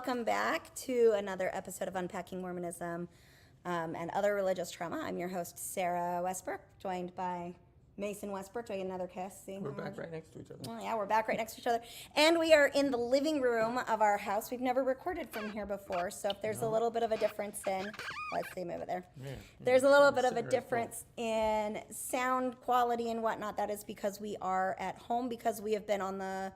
welcome back to another episode of Unpacking Mormonism and Other Religious Trauma. I'm your host, Sarah Westbrook, joined by Mason Westbrook. Do I get another kiss? See, we're back right next to each other. Oh, yeah, we're back right next to each other. And we are in the living room of our house. We've never recorded from here before, so if there's a little bit of a difference in, let's see, move it there. There's a little bit of a difference in sound quality and whatnot. That is because we are at home, because we have been on the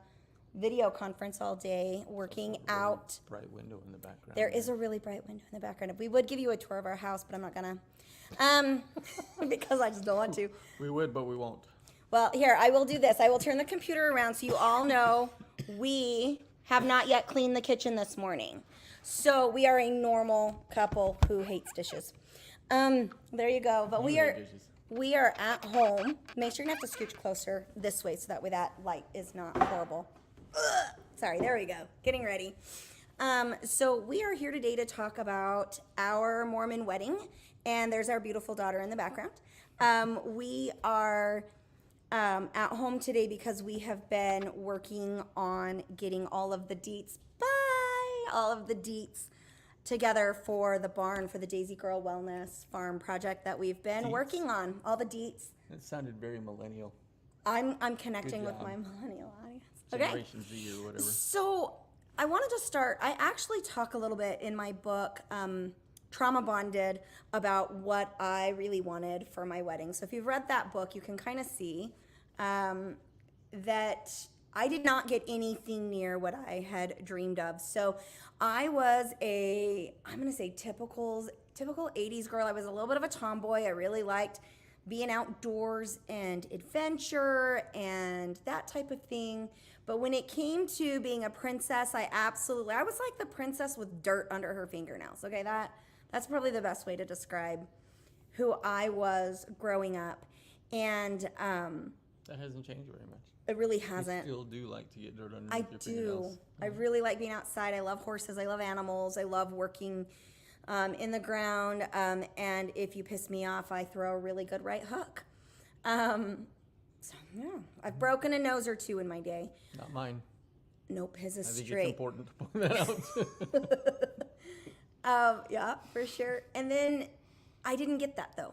video conference all day working out. Bright window in the background. There is a really bright window in the background. We would give you a tour of our house, but I'm not gonna, because I just don't want to. We would, but we won't. Well, here, I will do this. I will turn the computer around so you all know we have not yet cleaned the kitchen this morning. So we are a normal couple who hates dishes. There you go. But we are at home. Make sure you have to scooch closer this way so that way that light is not horrible. Ugh. Sorry, there we go. Getting ready. So we are here today to talk about our Mormon wedding, and there's our beautiful daughter in the background. We are at home today because we have been working on getting all of the deets, together for the barn for the Daisy Girl Wellness Farm project that we've been working on. All the deets. It sounded very millennial. I'm connecting with my millennial audience. Generation Z or whatever. So I wanted to start. I actually talk a little bit in my book, Trauma Bonded, about what I really wanted for my wedding. So if you've read that book, you can kind of see that I did not get anything near what I had dreamed of. So I was I'm going to say typical 80s girl. I was a little bit of a tomboy. I really liked being outdoors and adventure and that type of thing. But when it came to being a princess, I was like the princess with dirt under her fingernails. Okay, that's probably the best way to describe who I was growing up. And that hasn't changed very much. It really hasn't. You still do like to get dirt underneath your fingernails. I really like being outside. I love horses. I love animals. I love working in the ground. And if you piss me off, I throw a really good right hook. So, yeah, I've broken a nose or two in my day. Not mine. Nope, his is straight. I think it's important to point that out. Yeah, for sure. And then I didn't get that, though.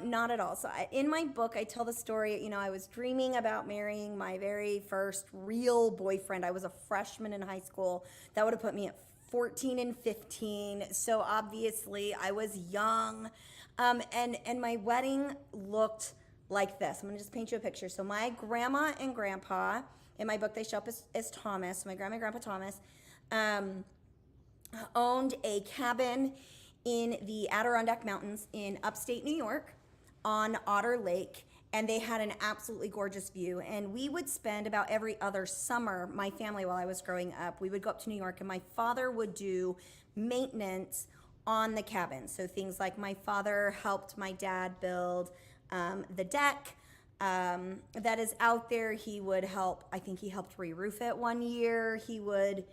Not at all. So in my book, I tell the story, I was dreaming about marrying my very first real boyfriend. I was a freshman in high school. That would have put me at 14 and 15. So obviously I was young. And my wedding looked like this. I'm going to just paint you a picture. So my grandma and grandpa, in my book, they show up as Thomas. My grandma and grandpa Thomas owned a cabin in the Adirondack Mountains in upstate New York on Otter Lake, and they had an absolutely gorgeous view. And we would spend about every other summer, my family, while I was growing up, we would go up to New York, and my father would do maintenance on the cabin. So things like my father helped my dad build the deck that is out there. He would help, I think he helped re-roof it one year. He would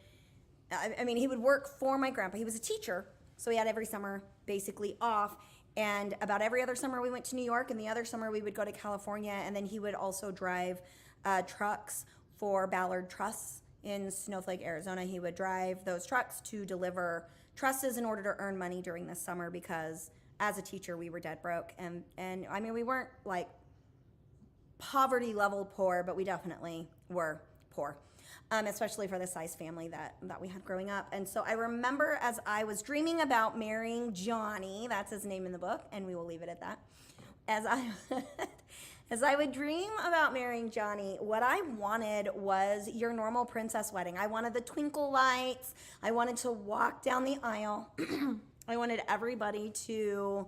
work for my grandpa. He was a teacher. So we had every summer basically off, and about every other summer we went to New York, and the other summer we would go to California, and then he would also drive trucks for Ballard Truss in Snowflake, Arizona. He would drive those trucks to deliver trusses in order to earn money during the summer, because as a teacher we were dead broke, and I mean, we weren't like poverty level poor, but we definitely were poor. Especially for the size family that we had growing up. And so I remember as I was dreaming about marrying Johnny, that's his name in the book, and we will leave it at that. As I would dream about marrying Johnny, what I wanted was your normal princess wedding. I wanted the twinkle lights. I wanted to walk down the aisle. I wanted everybody to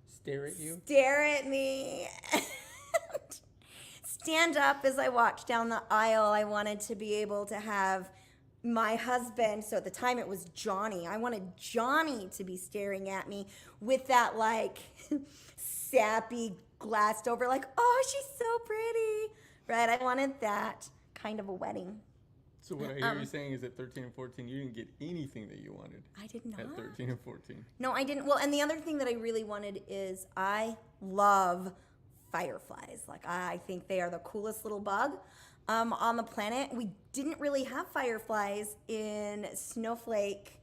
stare at you? Stare at me. Stand up as I walked down the aisle. I wanted to be able to have my husband, so at the time it was Johnny. I wanted Johnny to be staring at me with that like sappy glassed over, like, oh, she's so pretty, right? I wanted that kind of a wedding. So what I hear you saying is at 13 and 14, you didn't get anything that you wanted. I did not. At 13 and 14. No, I didn't. Well, and the other thing that I really wanted is I love fireflies. Like, I think they are the coolest little bug. on the planet. We didn't really have fireflies in Snowflake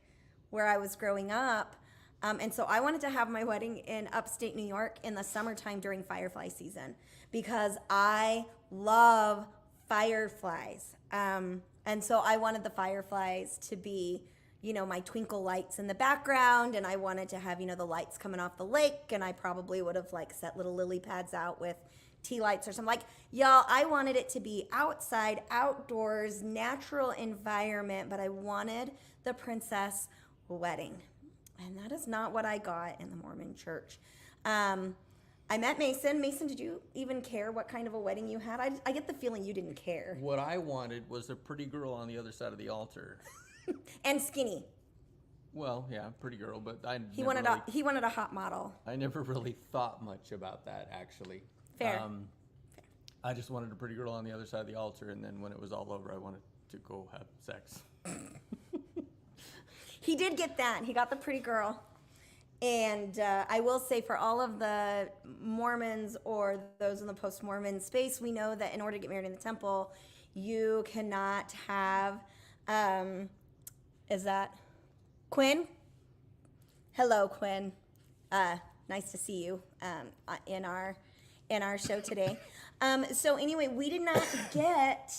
where I was growing up. And so I wanted to have my wedding in upstate New York in the summertime during firefly season because I love fireflies. And so I wanted the fireflies to be, my twinkle lights in the background, and I wanted to have, the lights coming off the lake, and I probably would have set little lily pads out with tea lights or something. Y'all, I wanted it to be outside, outdoors, natural environment, but I wanted the princess wedding. And that is not what I got in the Mormon church. I met Mason. Mason, did you even care what kind of a wedding you had? I get the feeling you didn't care. What I wanted was a pretty girl on the other side of the altar. And skinny. Well, yeah, pretty girl, but He wanted a hot model. I never really thought much about that, actually. Fair. I just wanted a pretty girl on the other side of the altar, and then when it was all over, I wanted to go have sex. He did get that. He got the pretty girl. And I will say, for all of the Mormons or those in the post-Mormon space, we know that in order to get married in the temple, you cannot have, is that Quinn? Hello, Quinn. Nice to see you in our show today. So anyway, we did not get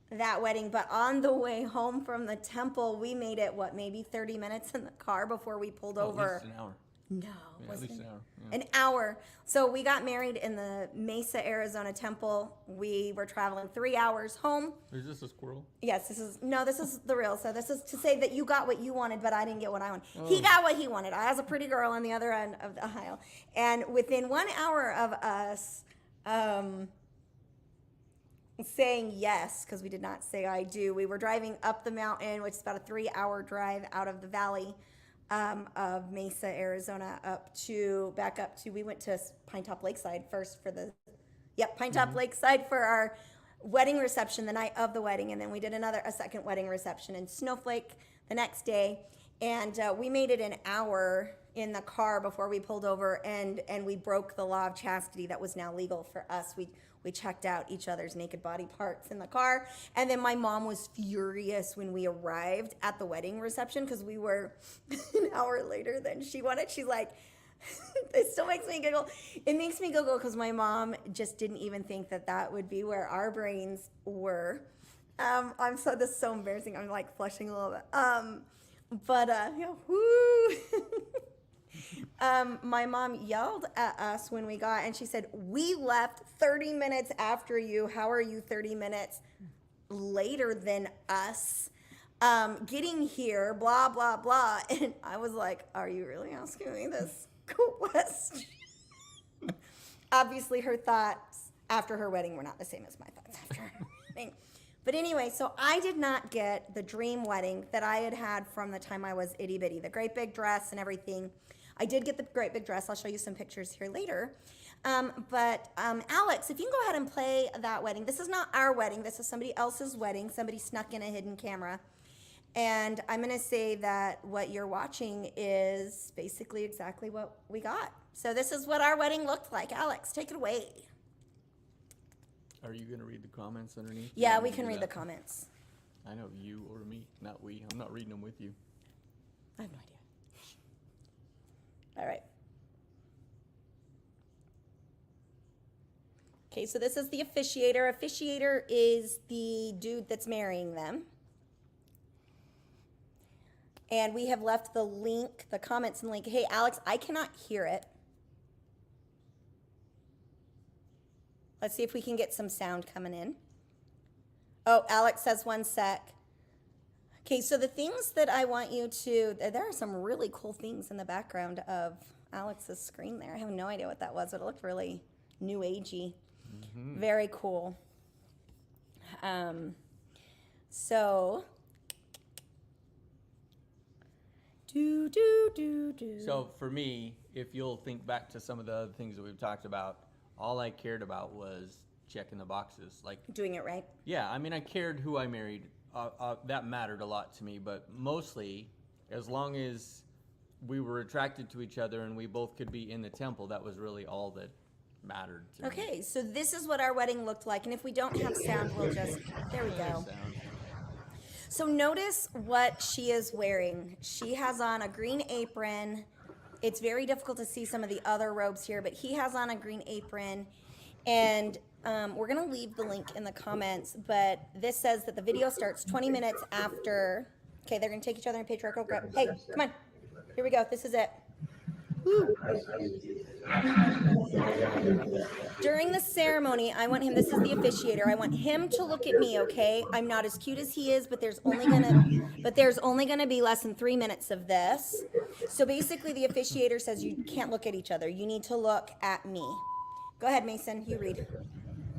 that wedding, but on the way home from the temple, we made it, maybe 30 minutes in the car before we pulled over. At least an hour. No. Yeah, at least an hour. Yeah. An hour. So we got married in the Mesa, Arizona temple. We were traveling 3 hours home. Is this a squirrel? Yes, this is the real. So this is to say that you got what you wanted, but I didn't get what I wanted. Oh. He got what he wanted. I was a pretty girl on the other end of the aisle. And within 1 hour of us, saying yes, because we did not say I do. We were driving up the mountain, which is about a 3-hour drive out of the valley of Mesa, Arizona, back up to, we went to Pinetop Lakeside first for Pinetop Lakeside for our wedding reception the night of the wedding, and then we did a second wedding reception in Snowflake the next day, and we made it an hour in the car before we pulled over, and we broke the law of chastity that was now legal for us. We checked out each other's naked body parts in the car. And then my mom was furious when we arrived at the wedding reception because we were an hour later than she wanted. She's like, it still makes me giggle. It makes me giggle because my mom just didn't even think that would be where our brains were. This is so embarrassing. I'm flushing a little bit. Woo. My mom yelled at us when we got, and she said, "We left 30 minutes after you. How are you 30 minutes later than us getting here, blah, blah, blah." And I was like, are you really asking me this question? Obviously, her thoughts after her wedding were not the same as my thoughts after her wedding. But anyway, so I did not get the dream wedding that I had from the time I was itty bitty, the great big dress and everything. I did get the great big dress. I'll show you some pictures here later. But Alex, if you can go ahead and play that wedding. This is not our wedding. This is somebody else's wedding. Somebody snuck in a hidden camera. And I'm going to say that what you're watching is basically exactly what we got. So this is what our wedding looked like. Alex, take it away. Are you going to read the comments underneath? Yeah, we can read the comments. I know you or me, not we. I'm not reading them with you. I have no idea. All right. Okay, so this is the officiator. Officiator is the dude that's marrying them. And we have left the link, the comments and link. Hey, Alex, I cannot hear it. Let's see if we can get some sound coming in. Oh, Alex says 1 sec. Okay, so the things that I want you to, there are some really cool things in the background of Alex's screen there. I have no idea what that was, but it looked really new agey. Mm-hmm. Very cool. So So for me, if you'll think back to some of the other things that we've talked about, all I cared about was checking the boxes. Like doing it right. Yeah, I mean, I cared who I married. That mattered a lot to me, but mostly, as long as we were attracted to each other and we both could be in the temple, that was really all that mattered to me. Okay, so this is what our wedding looked like. And if we don't have sound, we'll just, there we go. Sound. So notice what she is wearing. She has on a green apron. It's very difficult to see some of the other robes here, but he has on a green apron. And we're going to leave the link in the comments, but this says that the video starts 20 minutes after. Okay, they're going to take each other in patriarchal grip. Hey, come on. Here we go. This is it. Woo. During the ceremony, I want him, this is the officiator, I want him to look at me, okay? I'm not as cute as he is, but there's only gonna be less than 3 minutes of this. So basically the officiator says you can't look at each other. You need to look at me. Go ahead, Mason, you read.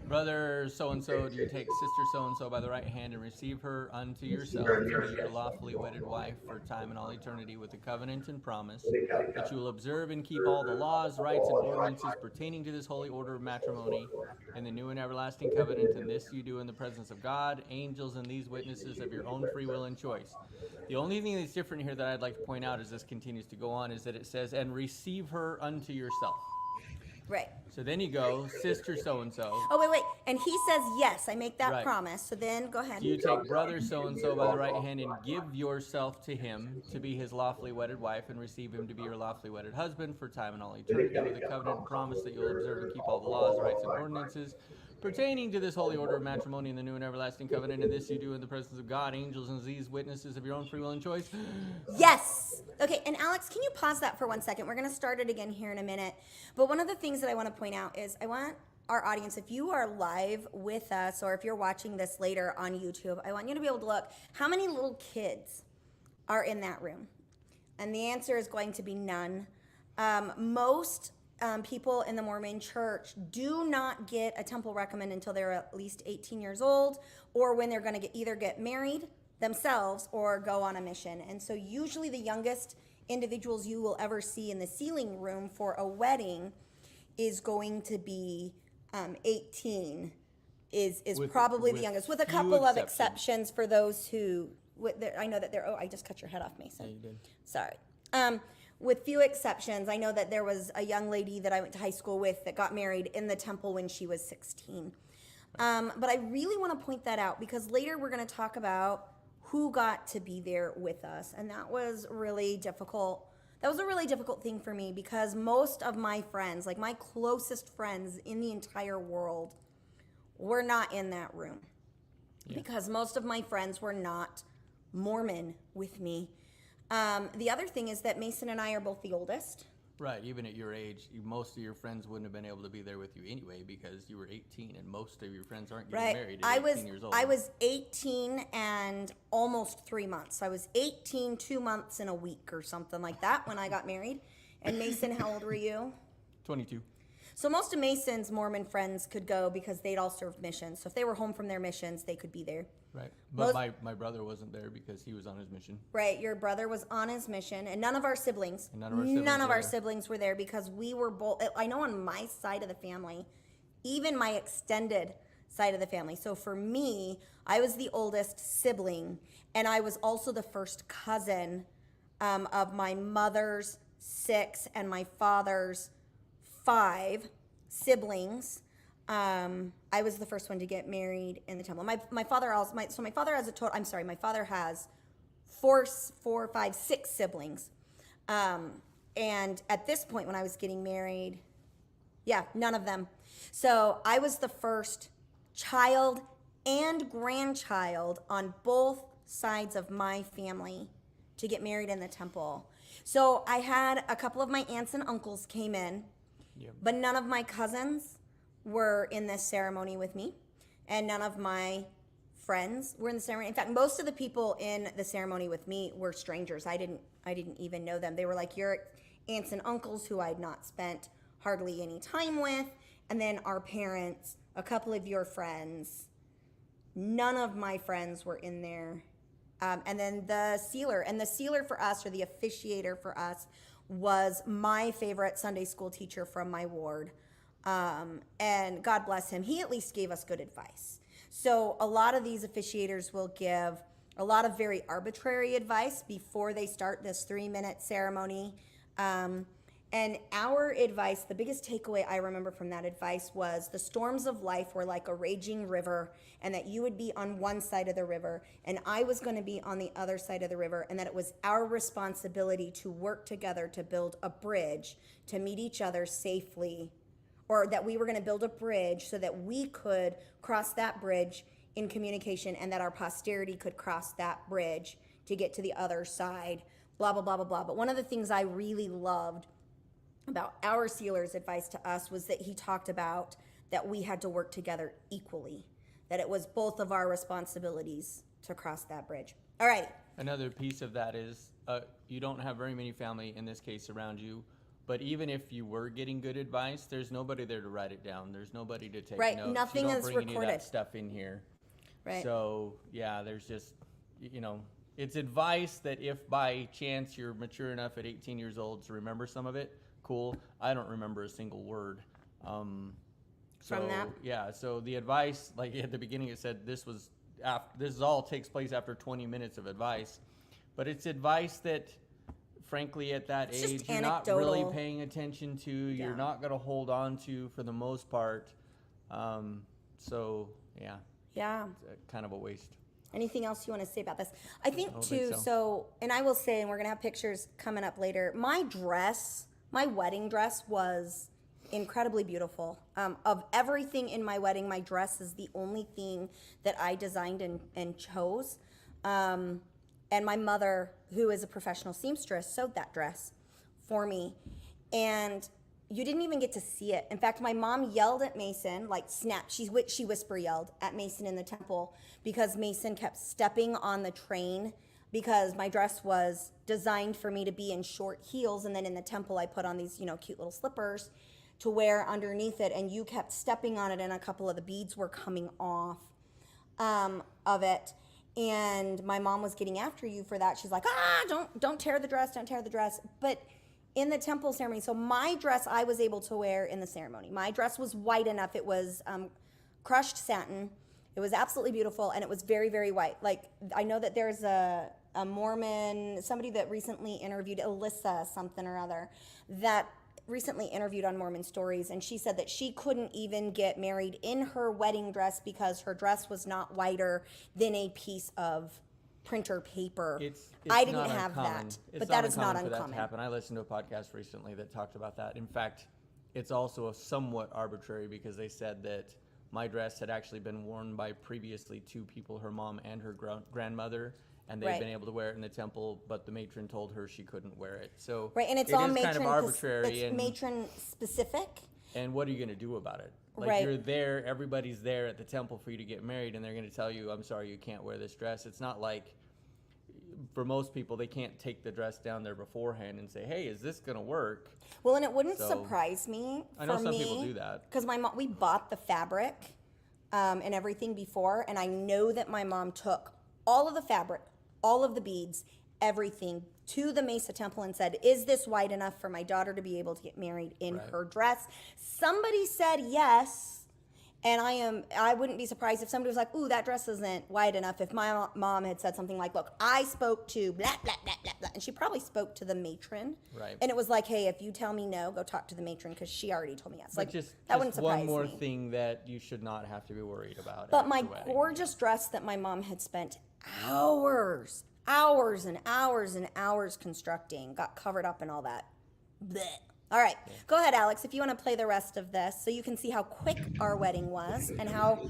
Brother so-and-so, do you take sister so-and-so by the right hand and receive her unto yourself to be your lawfully wedded wife for time and all eternity, with the covenant and promise that you will observe and keep all the laws, rights, and ordinances pertaining to this holy order of matrimony and the new and everlasting covenant, and this you do in the presence of God, angels, and these witnesses of your own free will and choice. The only thing that's different here that I'd like to point out as this continues to go on is that it says, and receive her unto yourself. Right. So then you go, sister so-and-so. Oh, wait. And he says, yes, I make that Right. promise. So then go ahead. Do you take brother so-and-so by the right hand and give yourself to him to be his lawfully wedded wife and receive him to be your lawfully wedded husband for time and all eternity, with a covenant and promise that you'll observe and keep all the laws, rights, and ordinances pertaining to this holy order of matrimony and the new and everlasting covenant, and this you do in the presence of God, angels, and these witnesses of your own free will and choice? Yes. Okay, and Alex, can you pause that for 1 second? We're going to start it again here in a minute. But one of the things that I want to point out is I want our audience, if you are live with us or if you're watching this later on YouTube, I want you to be able to look, how many little kids are in that room? And the answer is going to be none. Most people in the Mormon church do not get a temple recommend until they're at least 18 years old, or when they're going to either get married themselves or go on a mission. And so usually the youngest individuals you will ever see in the sealing room for a wedding is going to be 18 is probably the youngest, with a couple of exceptions for those who, I know that there, oh, I just cut your head off, Mason. Yeah, you did. Sorry. With few exceptions, I know that there was a young lady that I went to high school with that got married in the temple when she was 16. But I really want to point that out because later we're going to talk about who got to be there with us. And that was really difficult. That was a really difficult thing for me because most of my friends, like my closest friends in the entire world, were not in that room. Yeah. Because most of my friends were not Mormon with me. The other thing is that Mason and I are both the oldest. Right, even at your age, most of your friends wouldn't have been able to be there with you anyway because you were 18 and most of your friends aren't getting married at 18 years old. I was 18 and almost 3 months. I was 18, 2 months and a week or something like that when I got married. And Mason, how old were you? 22. So most of Mason's Mormon friends could go because they'd all served missions. So if they were home from their missions, they could be there. Right. But my brother wasn't there because he was on his mission. Right. Your brother was on his mission, and none of our siblings were there because we were both, I know on my side of the family, even my extended side of the family. So for me, I was the oldest sibling, and I was also the first cousin of my mother's 6 and my father's 5 siblings. I was the first one to get married in the temple. My father has a total. I'm sorry. My father has 6 siblings. And at this point, when I was getting married, none of them. So I was the first child and grandchild on both sides of my family to get married in the temple. So I had a couple of my aunts and uncles came in, but none of my cousins were in this ceremony with me, and none of my friends were in the ceremony. In fact, most of the people in the ceremony with me were strangers. I didn't even know them. They were like your aunts and uncles who I'd not spent hardly any time with, and then our parents, a couple of your friends. None of my friends were in there. And then the sealer for us, or the officiator for us, was my favorite Sunday school teacher from my ward. And God bless him. He at least gave us good advice. So a lot of these officiators will give a lot of very arbitrary advice before they start this 3-minute ceremony. And our advice, the biggest takeaway I remember from that advice was the storms of life were like a raging river, and that you would be on one side of the river and I was going to be on the other side of the river, and that it was our responsibility to work together to build a bridge to meet each other safely, or that we were going to build a bridge so that we could cross that bridge in communication, and that our posterity could cross that bridge to get to the other side, blah, blah, blah, blah, blah. But one of the things I really loved about our sealer's advice to us was that he talked about that we had to work together equally, that it was both of our responsibilities to cross that bridge. All right. Another piece of that is you don't have very many family in this case around you, but even if you were getting good advice, there's nobody there to write it down. There's nobody to take notes. Nothing you don't is bring recorded. Any of that stuff in here. Right. So yeah, there's just, it's advice that if by chance you're mature enough at 18 years old to remember some of it, cool. I don't remember a single word. From that? Yeah, so the advice, like at the beginning it said this all takes place after 20 minutes of advice. But it's advice that, frankly, at that age, you're not really paying attention to. Yeah. You're not going to hold on to for the most part. So, yeah. Yeah. It's kind of a waste. Anything else you want to say about this? I think so, and I will say, and we're going to have pictures coming up later, my wedding dress was incredibly beautiful. Of everything in my wedding, my dress is the only thing that I designed and chose. And my mother, who is a professional seamstress, sewed that dress for me. And you didn't even get to see it. In fact, my mom yelled at Mason, like she whisper yelled at Mason in the temple because Mason kept stepping on the train, because my dress was designed for me to be in short heels, and then in the temple I put on these, cute little slippers to wear underneath it, and you kept stepping on it, and a couple of the beads were coming off of it. And my mom was getting after you for that. She's like, don't tear the dress. But in the temple ceremony, so my dress I was able to wear in the ceremony. My dress was white enough. It was crushed satin. It was absolutely beautiful, and it was very, very white. Like, I know that there's a Mormon, somebody that recently interviewed, Alyssa something or other, that recently interviewed on Mormon Stories, and she said that she couldn't even get married in her wedding dress because her dress was not whiter than a piece of printer paper. I didn't have that, but that is not uncommon. For that to happen. I listened to a podcast recently that talked about that. In fact, it's also somewhat arbitrary because they said that my dress had actually been worn by previously two people, her mom and her grandmother, and they'd been able to wear it in the temple, but the matron told her she couldn't wear it. So and it's all matron, kind of arbitrary. It's matron specific. And what are you going to do about it? Like, you're there, everybody's there at the temple for you to get married, and they're going to tell you, I'm sorry, you can't wear this dress. It's not like, for most people, they can't take the dress down there beforehand and say, hey, is this going to work? Well, and it wouldn't surprise me. I know some people do that. Because we bought the fabric and everything before, and I know that my mom took all of the fabric, all of the beads, everything to the Mesa Temple and said, is this wide enough for my daughter to be able to get married in her dress? Somebody said yes. And I wouldn't be surprised if somebody was like, ooh, that dress isn't wide enough. If my mom had said something like, look, I spoke to blah, blah, blah, blah, blah. And she probably spoke to the matron. Right. And it was like, hey, if you tell me no, go talk to the matron because she already told me yes. But Like, just wouldn't surprise one more me. thing that you should not have to be worried about. But my gorgeous dress that my mom had spent hours and hours and hours constructing got covered up and all that. Blech. All right, go ahead, Alex, if you want to play the rest of this so you can see how quick our wedding was and how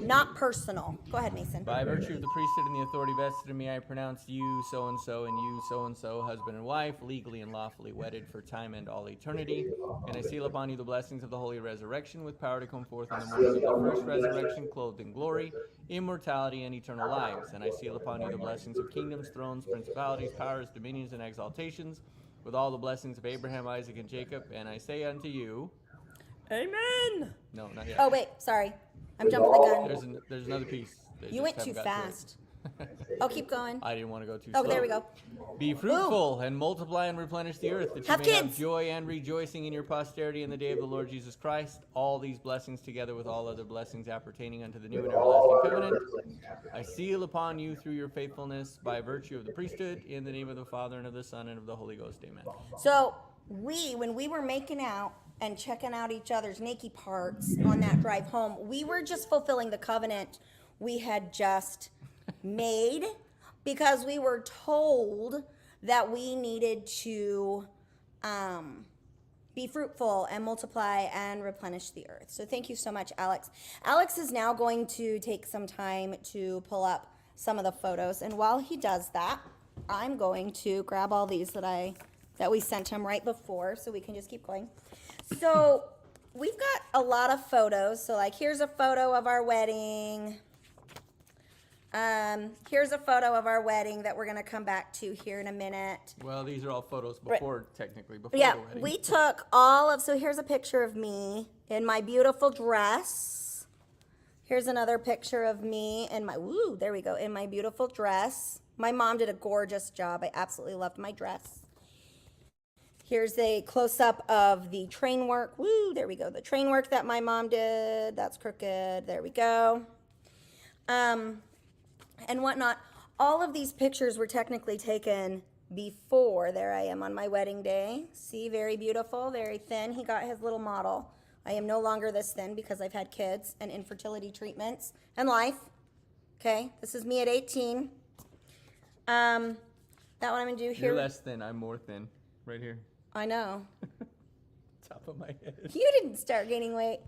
not personal. Go ahead, Mason. By virtue of the priesthood and the authority vested in me, I pronounce you so-and-so and you so-and-so, husband and wife, legally and lawfully wedded for time and all eternity. And I seal upon you the blessings of the holy resurrection with power to come forth in the morning of the first resurrection, clothed in glory, immortality, and eternal lives. And I seal upon you the blessings of kingdoms, thrones, principalities, powers, dominions, and exaltations, with all the blessings of Abraham, Isaac, and Jacob, and I say unto you, Amen. No, not yet. Oh, wait, sorry. I'm jumping the gun. There's another piece. You went too fast. Oh, keep going. I didn't want to go too slow. Oh, there we go. Be fruitful and multiply and replenish the earth, that you Have may kids. have joy and rejoicing in your posterity in the day of the Lord Jesus Christ. All these blessings together with all other blessings appertaining unto the new and everlasting covenant, I seal upon you through your faithfulness by virtue of the priesthood, in the name of the Father, and of the Son, and of the Holy Ghost. Amen. So when we were making out and checking out each other's naked parts on that drive home, we were just fulfilling the covenant we had just made, because we were told that we needed to be fruitful and multiply and replenish the earth. So thank you so much, Alex. Alex is now going to take some time to pull up some of the photos, and while he does that, I'm going to grab all these that we sent him right before, so we can just keep going. So we've got a lot of photos. So like, here's a photo of our wedding. Here's a photo of our wedding that we're going to come back to here in a minute. Well, these are all photos before, technically, before Yeah, the wedding. we took so here's a picture of me in my beautiful dress. Here's another picture of me in there we go, in my beautiful dress. My mom did a gorgeous job. I absolutely loved my dress. Here's a close-up of the train work. There we go. The train work that my mom did. That's crooked. There we go. And whatnot. All of these pictures were technically taken before. There I am on my wedding day. See, very beautiful, very thin. He got his little model. I am no longer this thin because I've had kids and infertility treatments and life. Okay, this is me at 18. That one I'm gonna do here. You're less thin, I'm more thin. Right here. I know. Top of my head. You didn't start gaining weight.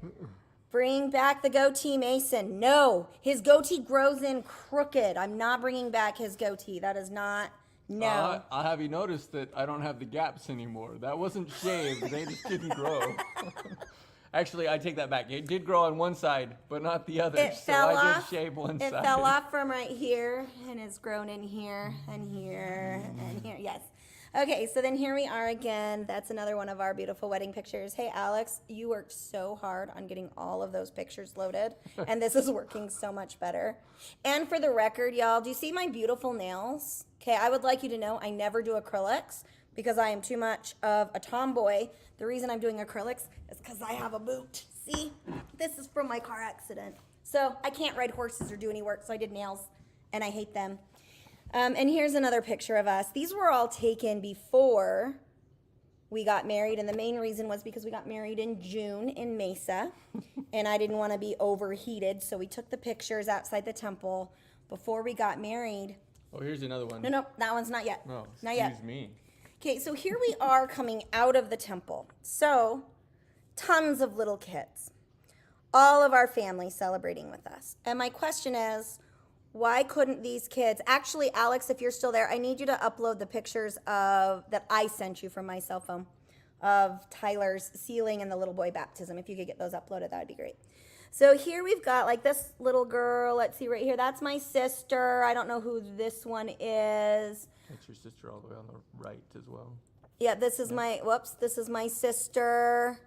Bring back the goatee, Mason. No, his goatee grows in crooked. I'm not bringing back his goatee. That is not, no. I'll have you notice that I don't have the gaps anymore. That wasn't shaved. They just didn't grow. Actually, I take that back. It did grow on one side, but not the other. It so fell I off. did shave one It side. fell off from right here and it's grown in here and here and here. Yes. Okay, so then here we are again. That's another one of our beautiful wedding pictures. Hey, Alex, you worked so hard on getting all of those pictures loaded, and this is working so much better. And for the record, y'all, do you see my beautiful nails? Okay, I would like you to know I never do acrylics because I am too much of a tomboy. The reason I'm doing acrylics is because I have a boot. See, this is from my car accident. So I can't ride horses or do any work, so I did nails, and I hate them. And here's another picture of us. These were all taken before we got married, and the main reason was because we got married in June in Mesa, and I didn't want to be overheated, so we took the pictures outside the temple before we got married. Oh, here's another one. No, that one's not yet. Oh, not yet. Excuse me. Okay, so here we are coming out of the temple. So, tons of little kids. All of our family celebrating with us. And my question is, why couldn't these kids, actually, Alex, if you're still there, I need you to upload the pictures that I sent you from my cell phone of Tyler's sealing and the little boy baptism. If you could get those uploaded, that would be great. So here we've got like this little girl. Let's see right here. That's my sister. I don't know who this one is. That's your sister all the way on the right as well. Yeah, this is this is my sister.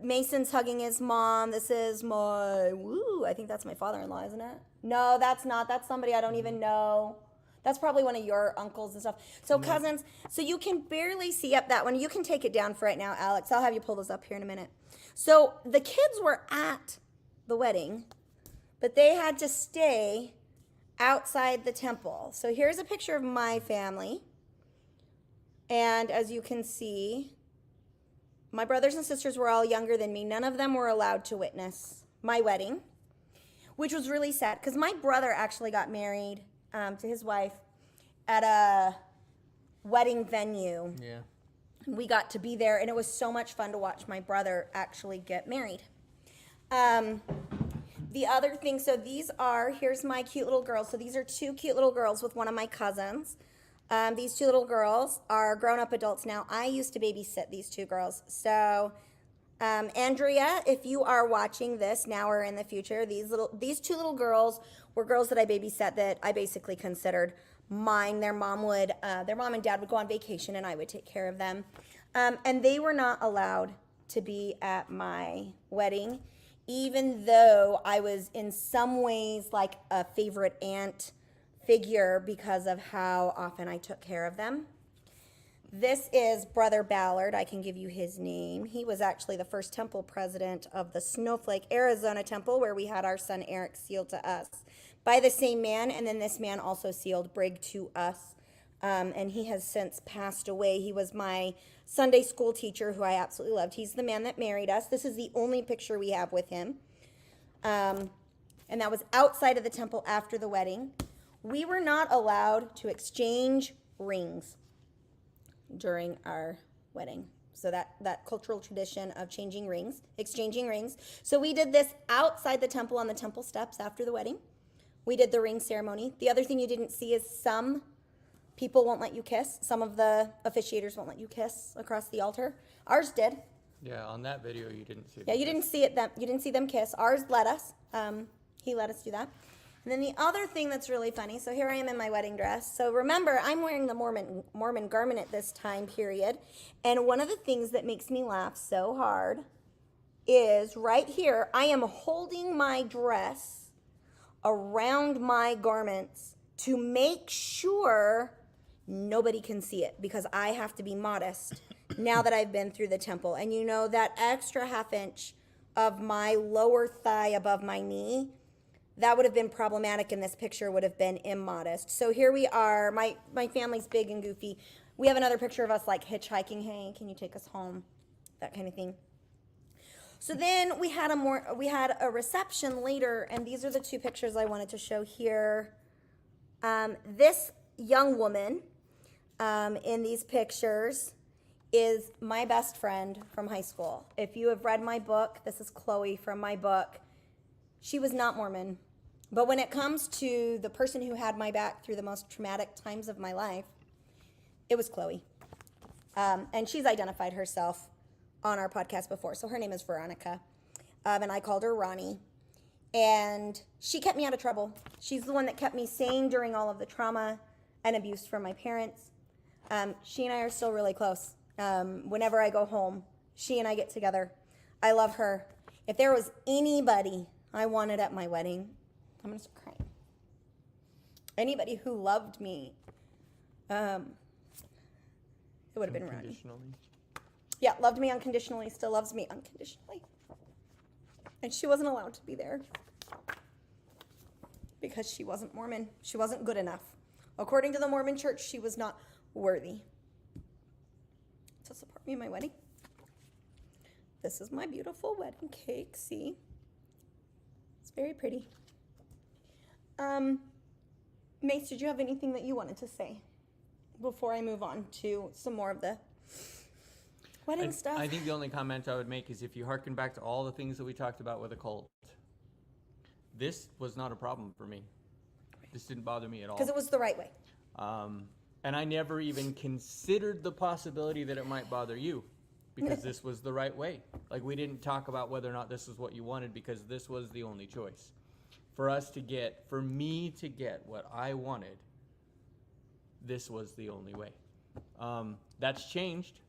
Mason's hugging his mom. This is I think that's my father-in-law, isn't it? No, that's not. That's somebody I don't even know. That's probably one of your uncles and stuff. So cousins, so you can barely see up that one. You can take it down for right now, Alex. I'll have you pull those up here in a minute. So the kids were at the wedding, but they had to stay outside the temple. So here's a picture of my family. And as you can see, my brothers and sisters were all younger than me. None of them were allowed to witness my wedding, which was really sad because my brother actually got married to his wife at a wedding venue. Yeah. We got to be there, and it was so much fun to watch my brother actually get married. The other thing, so here's my cute little girls. So these are two cute little girls with one of my cousins. These two little girls are grown-up adults now. I used to babysit these two girls. So, Andrea, if you are watching this now or in the future, these two little girls were girls that I babysat that I basically considered mine. Their mom and dad would go on vacation, and I would take care of them. And they were not allowed to be at my wedding, even though I was in some ways like a favorite aunt figure because of how often I took care of them. This is Brother Ballard. I can give you his name. He was actually the first temple president of the Snowflake, Arizona temple, where we had our son Eric sealed to us by the same man, and then this man also sealed Brig to us. And he has since passed away. He was my Sunday school teacher who I absolutely loved. He's the man that married us. This is the only picture we have with him. And that was outside of the temple after the wedding. We were not allowed to exchange rings during our wedding. So that cultural tradition of exchanging rings. So we did this outside the temple on the temple steps after the wedding. We did the ring ceremony. The other thing you didn't see is some people won't let you kiss. Some of the officiators won't let you kiss across the altar. Ours did. Yeah, on that video you didn't see. Yeah, you didn't see it. You didn't see them kiss. Ours let us. He let us do that. And then the other thing that's really funny. So here I am in my wedding dress. So remember, I'm wearing the Mormon garment at this time period. And one of the things that makes me laugh so hard is right here. I am holding my dress around my garments to make sure nobody can see it, because I have to be modest now that I've been through the temple. And you know, that extra half inch of my lower thigh above my knee, that would have been problematic, and this picture would have been immodest. So here we are. My family's big and goofy. We have another picture of us like hitchhiking. Hey, can you take us home? That kind of thing. So then we had a reception later, and these are the two pictures I wanted to show here. This young woman in these pictures is my best friend from high school. If you have read my book, this is Chloe from my book. She was not Mormon. But when it comes to the person who had my back through the most traumatic times of my life, it was Chloe. And she's identified herself on our podcast before. So her name is Veronica. And I called her Ronnie. And she kept me out of trouble. She's the one that kept me sane during all of the trauma and abuse from my parents. She and I are still really close. Whenever I go home, she and I get together. I love her. If there was anybody I wanted at my wedding, I'm going to start crying. Anybody who loved me, it would have been Ronnie. Yeah, loved me unconditionally, still loves me unconditionally. And she wasn't allowed to be there because she wasn't Mormon. She wasn't good enough. According to the Mormon church, she was not worthy to support me in my wedding. This is my beautiful wedding cake. See? It's very pretty. Mace, did you have anything that you wanted to say before I move on to some more of the wedding stuff? I think the only comment I would make is if you hearken back to all the things that we talked about with a cult, this was not a problem for me. This didn't bother me at all. Because it was the right way. And I never even considered the possibility that it might bother you, because this was the right way. Like, we didn't talk about whether or not this was what you wanted, because this was the only choice. For me to get what I wanted, this was the only way. That's changed.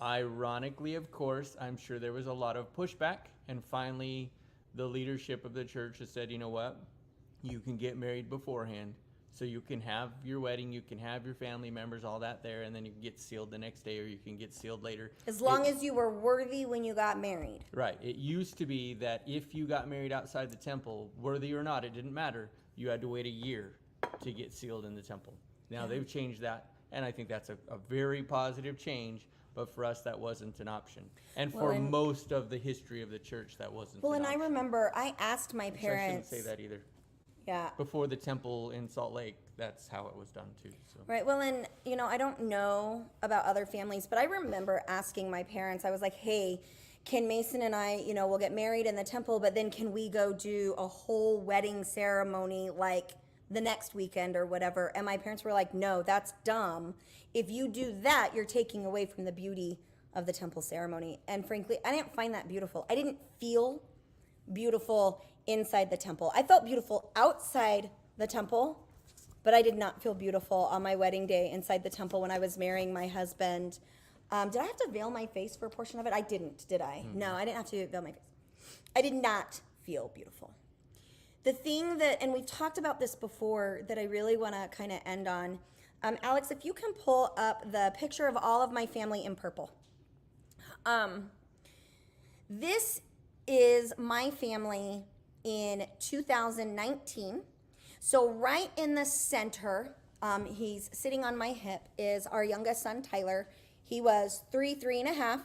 Ironically, of course, I'm sure there was a lot of pushback, and finally the leadership of the church has said, you know what, you can get married beforehand, so you can have your wedding, you can have your family members, all that there, and then you can get sealed the next day, or you can get sealed later. As long as you were worthy when you got married. Right. It used to be that if you got married outside the temple, worthy or not, it didn't matter. You had to wait a year to get sealed in the temple. Now they've changed that, and I think that's a very positive change. But for us, that wasn't an option. And for most of the history of the church, that wasn't an option. Well, and I remember I asked my parents. I shouldn't say that either. Yeah. Before the temple in Salt Lake, that's how it was done too. So. Right. Well, and, I don't know about other families, but I remember asking my parents, I was like, hey, can Mason and I, we'll get married in the temple, but then can we go do a whole wedding ceremony like the next weekend or whatever? And my parents were like, no, that's dumb. If you do that, you're taking away from the beauty of the temple ceremony. And frankly, I didn't find that beautiful. I didn't feel beautiful inside the temple. I felt beautiful outside the temple, but I did not feel beautiful on my wedding day inside the temple when I was marrying my husband. Did I have to veil my face for a portion of it? I didn't, did I? No, I didn't have to veil my face. I did not feel beautiful. The thing that, and we've talked about this before, that I really want to kind of end on, Alex, if you can pull up the picture of all of my family in purple. This is my family in 2019. So right in the center he's sitting on my hip, is our youngest son, Tyler. He was 3.5.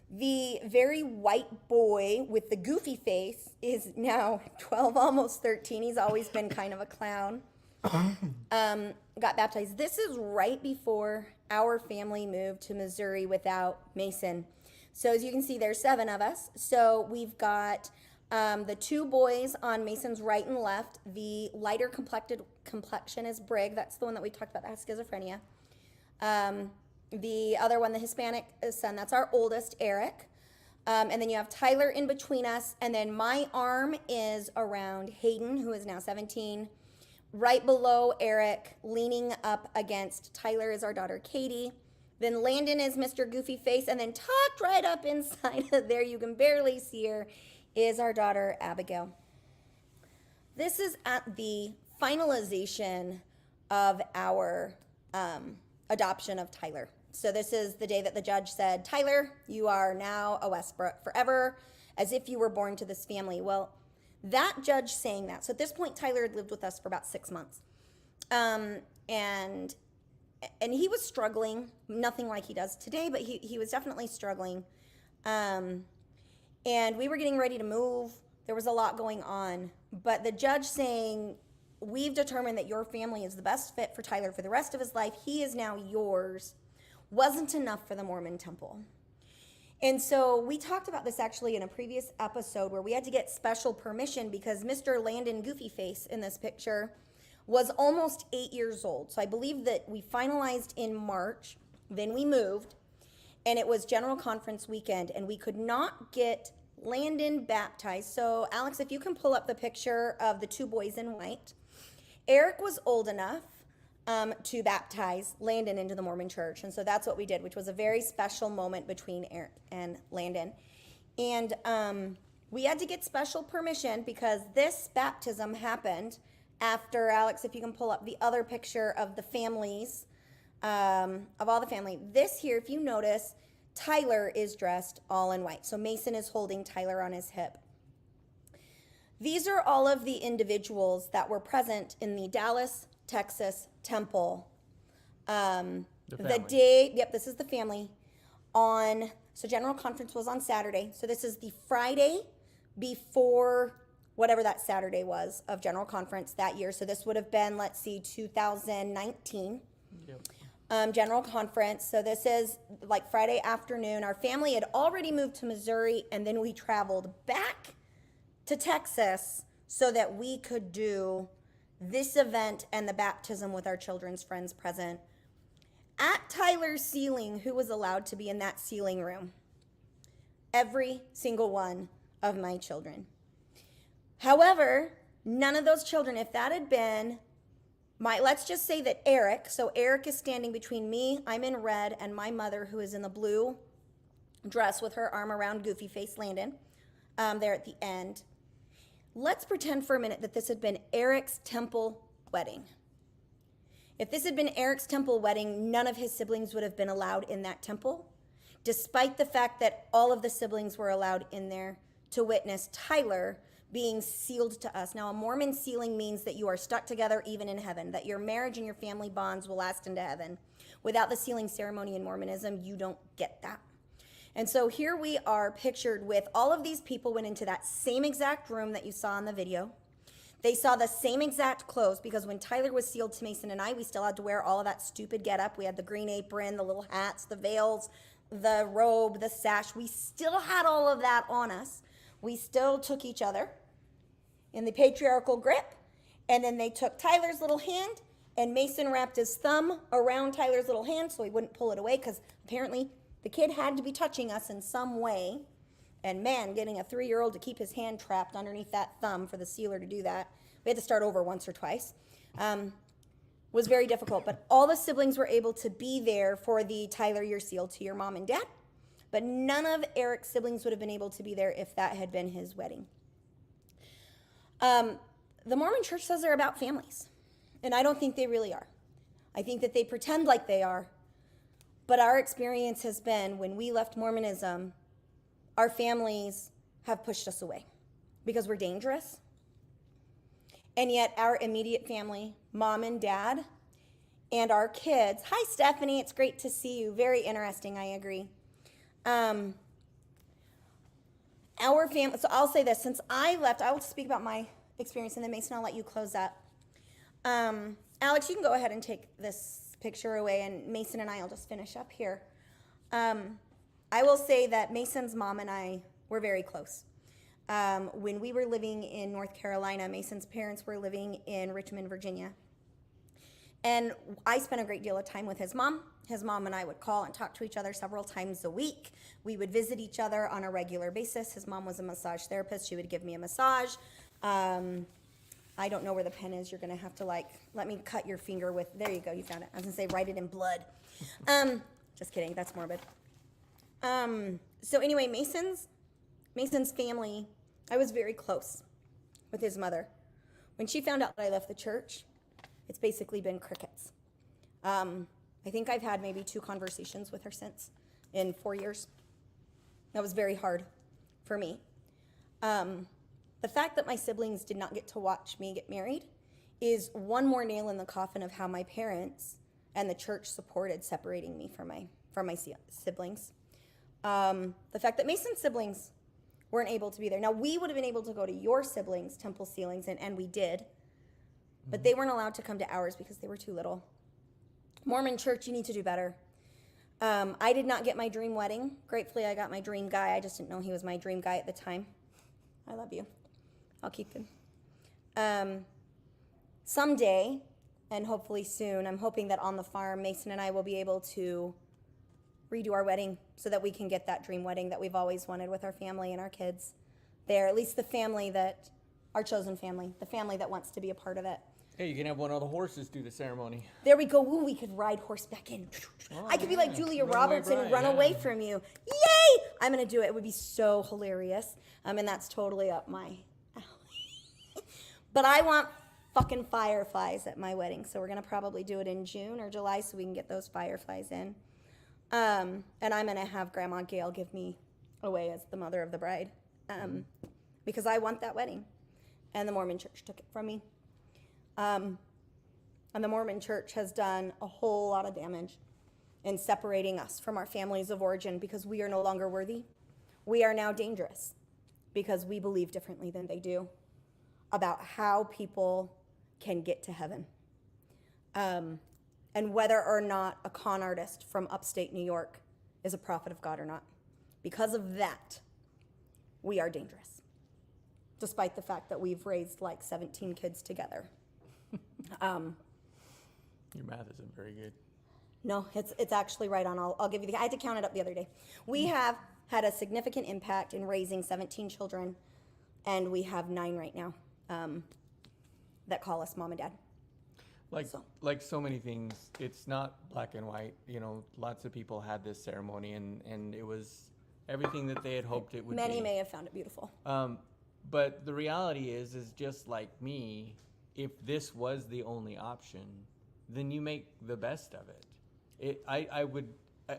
The very white boy with the goofy face is now 12, almost 13. He's always been kind of a clown. Got baptized. This is right before our family moved to Missouri without Mason. So as you can see, there's 7 of us. So we've got the 2 boys on Mason's right and left. The lighter complexion is Brig. That's the one that we talked about that has schizophrenia. The other one, the Hispanic son, that's our oldest, Eric. And then you have Tyler in between us. And then my arm is around Hayden, who is now 17. Right below Eric, leaning up against Tyler, is our daughter, Katie. Then Landon is Mr. Goofy Face. And then tucked right up inside of there, you can barely see her, is our daughter, Abigail. This is at the finalization of our adoption of Tyler. So this is the day that the judge said, Tyler, you are now a Westbrook forever, as if you were born to this family. Well, that judge saying that, so at this point, Tyler had lived with us for about 6 months. And he was struggling, nothing like he does today, but he was definitely struggling. And we were getting ready to move. There was a lot going on. But the judge saying, we've determined that your family is the best fit for Tyler for the rest of his life. He is now yours, wasn't enough for the Mormon temple. And so we talked about this actually in a previous episode where we had to get special permission because Mr. Landon Goofy Face in this picture was almost 8 years old. So I believe that we finalized in March, then we moved, and it was General Conference weekend, and we could not get Landon baptized. So Alex, if you can pull up the picture of the 2 boys in white. Eric was old enough to baptize Landon into the Mormon church. And so that's what we did, which was a very special moment between Eric and Landon. And we had to get special permission because this baptism happened after, Alex, if you can pull up the other picture of the families, of all the family. This here, if you notice, Tyler is dressed all in white. So Mason is holding Tyler on his hip. These are all of the individuals that were present in the Dallas, Texas temple. The day, yep, this is the family. So General Conference was on Saturday. So this is the Friday before whatever that Saturday was of General Conference that year. So this would have been, let's see, 2019. Yep. General Conference. So this is like Friday afternoon. Our family had already moved to Missouri, and then we traveled back to Texas so that we could do this event and the baptism with our children's friends present. At Tyler's ceiling, who was allowed to be in that ceiling room? Every single one of my children. However, none of those children, if that had been let's just say that Eric, so Eric is standing between me, I'm in red, and my mother, who is in the blue dress with her arm around Goofy Face Landon, there at the end. Let's pretend for a minute that this had been Eric's temple wedding. If this had been Eric's temple wedding, none of his siblings would have been allowed in that temple, despite the fact that all of the siblings were allowed in there to witness Tyler being sealed to us. Now, a Mormon sealing means that you are stuck together even in heaven, that your marriage and your family bonds will last into heaven. Without the sealing ceremony in Mormonism, you don't get that. And so here we are pictured with all of these people went into that same exact room that you saw in the video. They saw the same exact clothes because when Tyler was sealed to Mason and I, we still had to wear all of that stupid getup. We had the green apron, the little hats, the veils, the robe, the sash. We still had all of that on us. We still took each other in the patriarchal grip, and then they took Tyler's little hand, and Mason wrapped his thumb around Tyler's little hand so he wouldn't pull it away because apparently the kid had to be touching us in some way. And man, getting a 3-year-old to keep his hand trapped underneath that thumb for the sealer to do that, we had to start over once or twice, was very difficult. But all the siblings were able to be there for the Tyler, you're sealed to your mom and dad. But none of Eric's siblings would have been able to be there if that had been his wedding. The Mormon church says they're about families. And I don't think they really are. I think that they pretend like they are. But our experience has been when we left Mormonism, our families have pushed us away because we're dangerous. And yet our immediate family, mom and dad, and our kids. Hi, Stephanie. It's great to see you. Very interesting. I agree. Um, our family, so I'll say this, since I left, I will speak about my experience, and then Mason, I'll let you close up. Alex, you can go ahead and take this picture away, and Mason and I will just finish up here. I will say that Mason's mom and I were very close. When we were living in North Carolina, Mason's parents were living in Richmond, Virginia. And I spent a great deal of time with his mom. His mom and I would call and talk to each other several times a week. We would visit each other on a regular basis. His mom was a massage therapist. She would give me a massage. I don't know where the pen is. You're going to have to let me cut your finger with, there you go, you found it. I was going to say write it in blood. Just kidding, that's morbid. So anyway, Mason's family, I was very close with his mother. When she found out that I left the church, it's basically been crickets. I think I've had maybe 2 conversations with her since in 4 years. That was very hard for me. The fact that my siblings did not get to watch me get married is one more nail in the coffin of how my parents and the church supported separating me from my siblings. The fact that Mason's siblings weren't able to be there. Now, we would have been able to go to your siblings' temple sealings, and we did, but they weren't allowed to come to ours because they were too little. Mormon church, you need to do better. I did not get my dream wedding. Gratefully, I got my dream guy. I just didn't know he was my dream guy at the time. I love you. I'll keep him. Someday, and hopefully soon, I'm hoping that on the farm, Mason and I will be able to redo our wedding so that we can get that dream wedding that we've always wanted with our family and our kids there, at least the family that, our chosen family, the family that wants to be a part of it. Hey, you can have one of the horses do the ceremony. There we go. Ooh, we could ride horseback in. Oh, I could be like Julia Runaway Roberts and bride, run yeah. away from you. Yay! I'm going to do it. It would be so hilarious. And that's totally up my alley. But I want fucking fireflies at my wedding. So we're going to probably do it in June or July so we can get those fireflies in. And I'm going to have Grandma Gail give me away as the mother of the bride. Because I want that wedding. And the Mormon church took it from me. And the Mormon church has done a whole lot of damage in separating us from our families of origin because we are no longer worthy. We are now dangerous because we believe differently than they do about how people can get to heaven. And whether or not a con artist from upstate New York is a prophet of God or not. Because of that, we are dangerous, despite the fact that we've raised like 17 kids together. Your math isn't very good. No, it's actually right on. I'll give you I had to count it up the other day. We have had a significant impact in raising 17 children, and we have 9 right now that call us mom and dad. Like so many things, it's not black and white. You know, lots of people had this ceremony, and it was everything that they had hoped it would be. Many may have found it beautiful. But the reality is just like me, if this was the only option, then you make the best of it.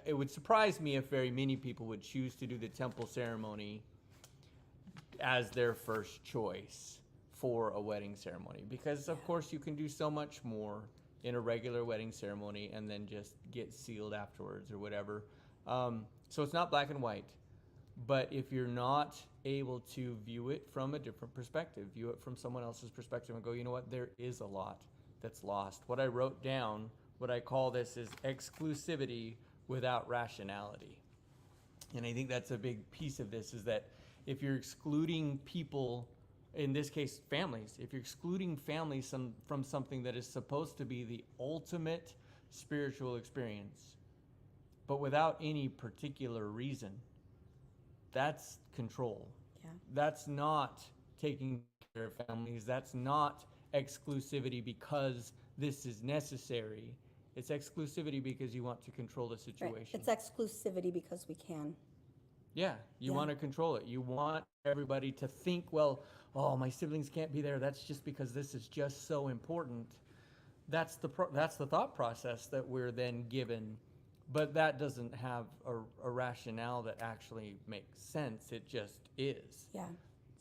It would surprise me if very many people would choose to do the temple ceremony as their first choice for a wedding ceremony, because of course you can do so much more in a regular wedding ceremony and then just get sealed afterwards or whatever. So it's not black and white, but if you're not able to view it from a different perspective, view it from someone else's perspective and go, you know what, there is a lot that's lost. What I wrote down, what I call this is exclusivity without rationality. And I think that's a big piece of this, is that if you're excluding people, in this case families, if you're excluding families from something that is supposed to be the ultimate spiritual experience, but without any particular reason, that's control. Yeah. That's not taking care of families. That's not exclusivity because this is necessary. It's exclusivity because you want to control the situation. Right. It's exclusivity because we can. Yeah, you want to control it. You want everybody to think, well, oh, my siblings can't be there. That's just because this is just so important. That's the thought process that we're then given. But that doesn't have a rationale that actually makes sense. It just is. Yeah.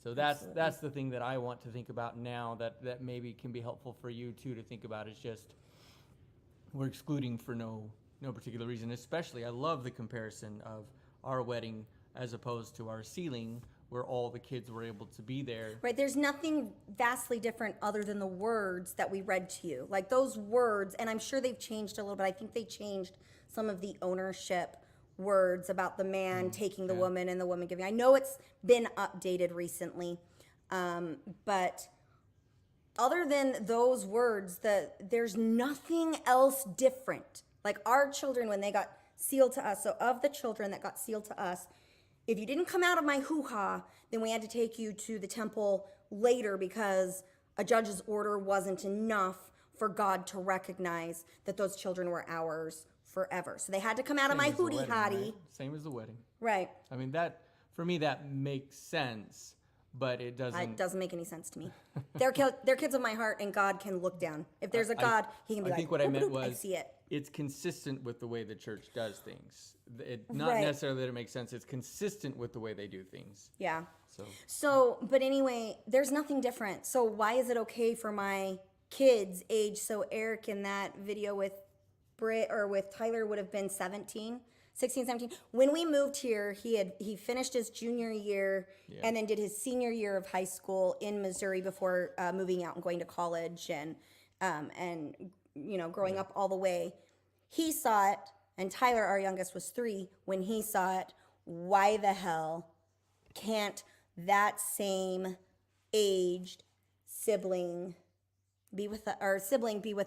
So that's the thing that I want to think about now that maybe can be helpful for you too to think about, is just we're excluding for no particular reason. Especially, I love the comparison of our wedding as opposed to our sealing, where all the kids were able to be there. Right, there's nothing vastly different other than the words that we read to you. Like those words, and I'm sure they've changed a little bit. I think they changed some of the ownership words about the man taking the woman and the woman giving. I know it's been updated recently, but other than those words, there's nothing else different. Like our children, when they got sealed to us, so of the children that got sealed to us, if you didn't come out of my hoo-ha, then we had to take you to the temple later because a judge's order wasn't enough for God to recognize that those children were ours forever. So they had to come out of my hootie-hottie. Right? Same as the wedding. Right. I mean, that, for me, that makes sense, but it doesn't. It doesn't make any sense to me. They're kids of my heart, and God can look down. If there's a God, he can be like, I think what I meant I was, see it. It's consistent with the way the church does things. Not necessarily that it makes sense. It's consistent with the way they do things. Yeah. So, but anyway, there's nothing different. So why is it okay for my kids age? So Eric in that video with Britt or with Tyler would have been 16, 17. When we moved here, he finished his junior year and then did his senior year of high school in Missouri before moving out and going to college and growing up all the way. He saw it, and Tyler, our youngest, was 3 when he saw it. Why the hell can't that same aged sibling be with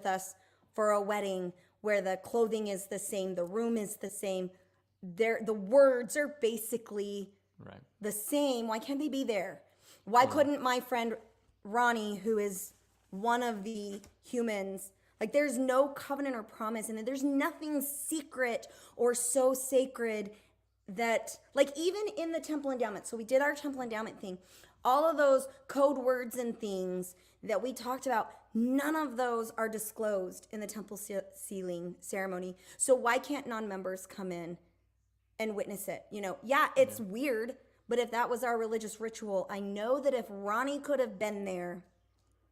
us for a wedding where the clothing is the same, the room is the same, the words are basically the same? Why can't they be there? Why couldn't my friend Ronnie, who is one of the humans, like there's no covenant or promise, and there's nothing secret or so sacred that, like even in the temple endowment, so we did our temple endowment thing, all of those code words and things that we talked about, none of those are disclosed in the temple sealing ceremony. So why can't non-members come in and witness it? It's weird, but if that was our religious ritual, I know that if Ronnie could have been there,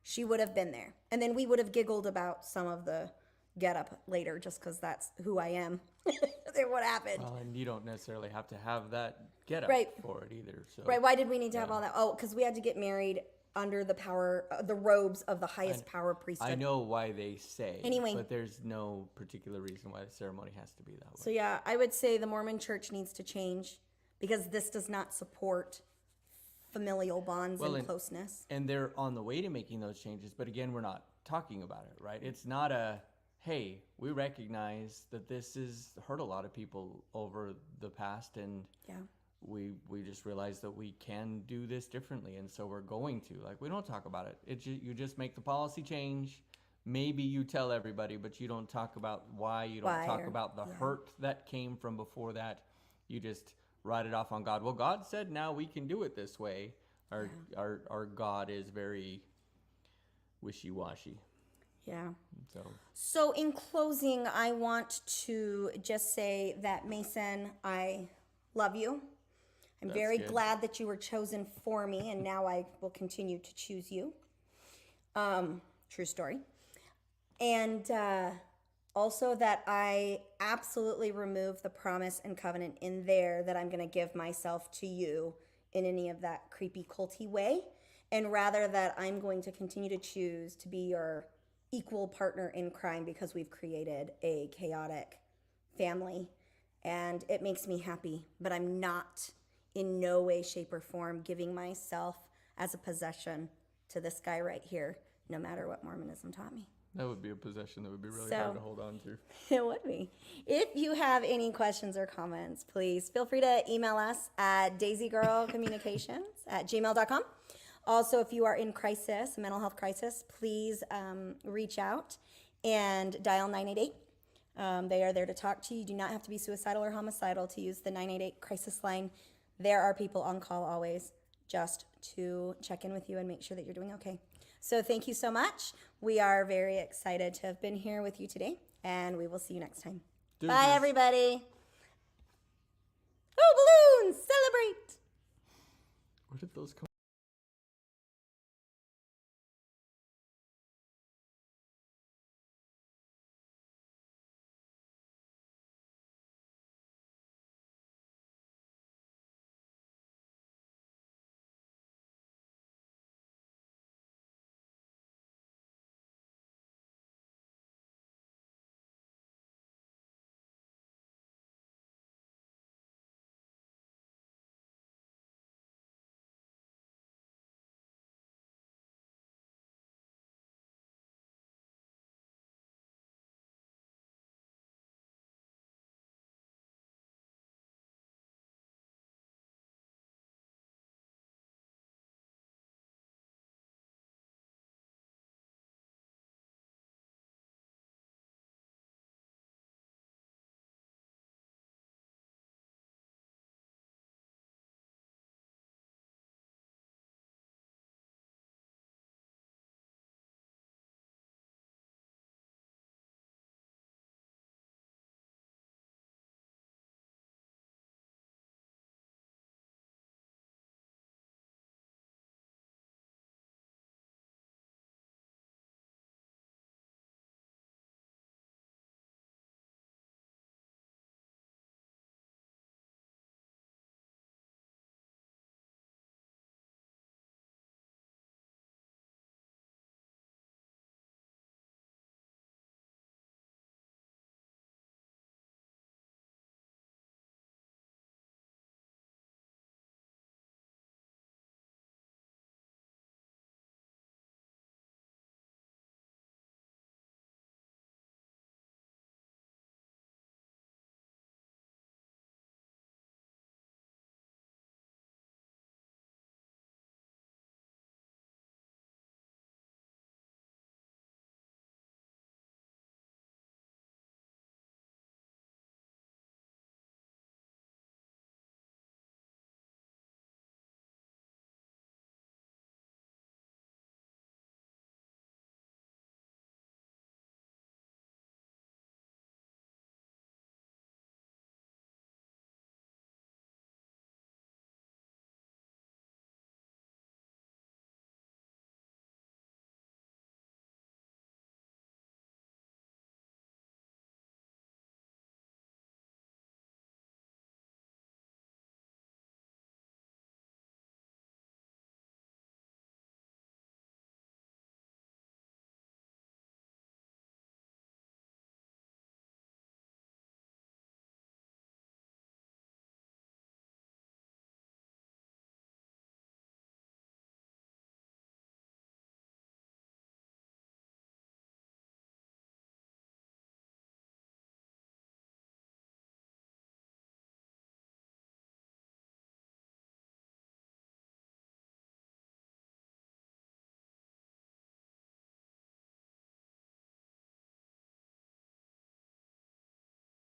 she would have been there. And then we would have giggled about some of the get up later just because that's who I am. What happened. Well, and you don't necessarily have to have that get up for it either. So. Right. Why did we need to have all that? Oh, because we had to get married under the power, the robes of the highest power priesthood. I know why they say. Anyway. But there's no particular reason why the ceremony has to be that way. So yeah, I would say the Mormon church needs to change because this does not support familial bonds and closeness. And they're on the way to making those changes, but again, we're not talking about it, right? It's not hey, we recognize that this has hurt a lot of people over the past, and we just realized that we can do this differently, and so we're going to. Like, we don't talk about it. You just make the policy change. Maybe you tell everybody, but you don't talk about why. You don't talk about the hurt that came from before that. You just write it off on God. Well, God said now we can do it this way. Our God is very wishy-washy. Yeah. So in closing, I want to just say that Mason, I love you. I'm very glad that you were chosen for me, and now I will continue to choose you. True story. And also that I absolutely remove the promise and covenant in there that I'm going to give myself to you in any of that creepy culty way, and rather that I'm going to continue to choose to be your equal partner in crime because we've created a chaotic family, and it makes me happy, but I'm not in no way, shape, or form giving myself as a possession to this guy right here, no matter what Mormonism taught me. That would be a possession that would be really hard to hold on to. It would be. If you have any questions or comments, please feel free to email us at daisygirlcommunications@gmail.com. Also, if you are in crisis, mental health crisis, please reach out and dial 988. They are there to talk to you. You do not have to be suicidal or homicidal to use the 988 crisis line. There are people on call always just to check in with you and make sure that you're doing okay. So thank you so much. We are very excited to have been here with you today, and we will see you next time. Bye, everybody. Oh, balloons! Celebrate! Where did those come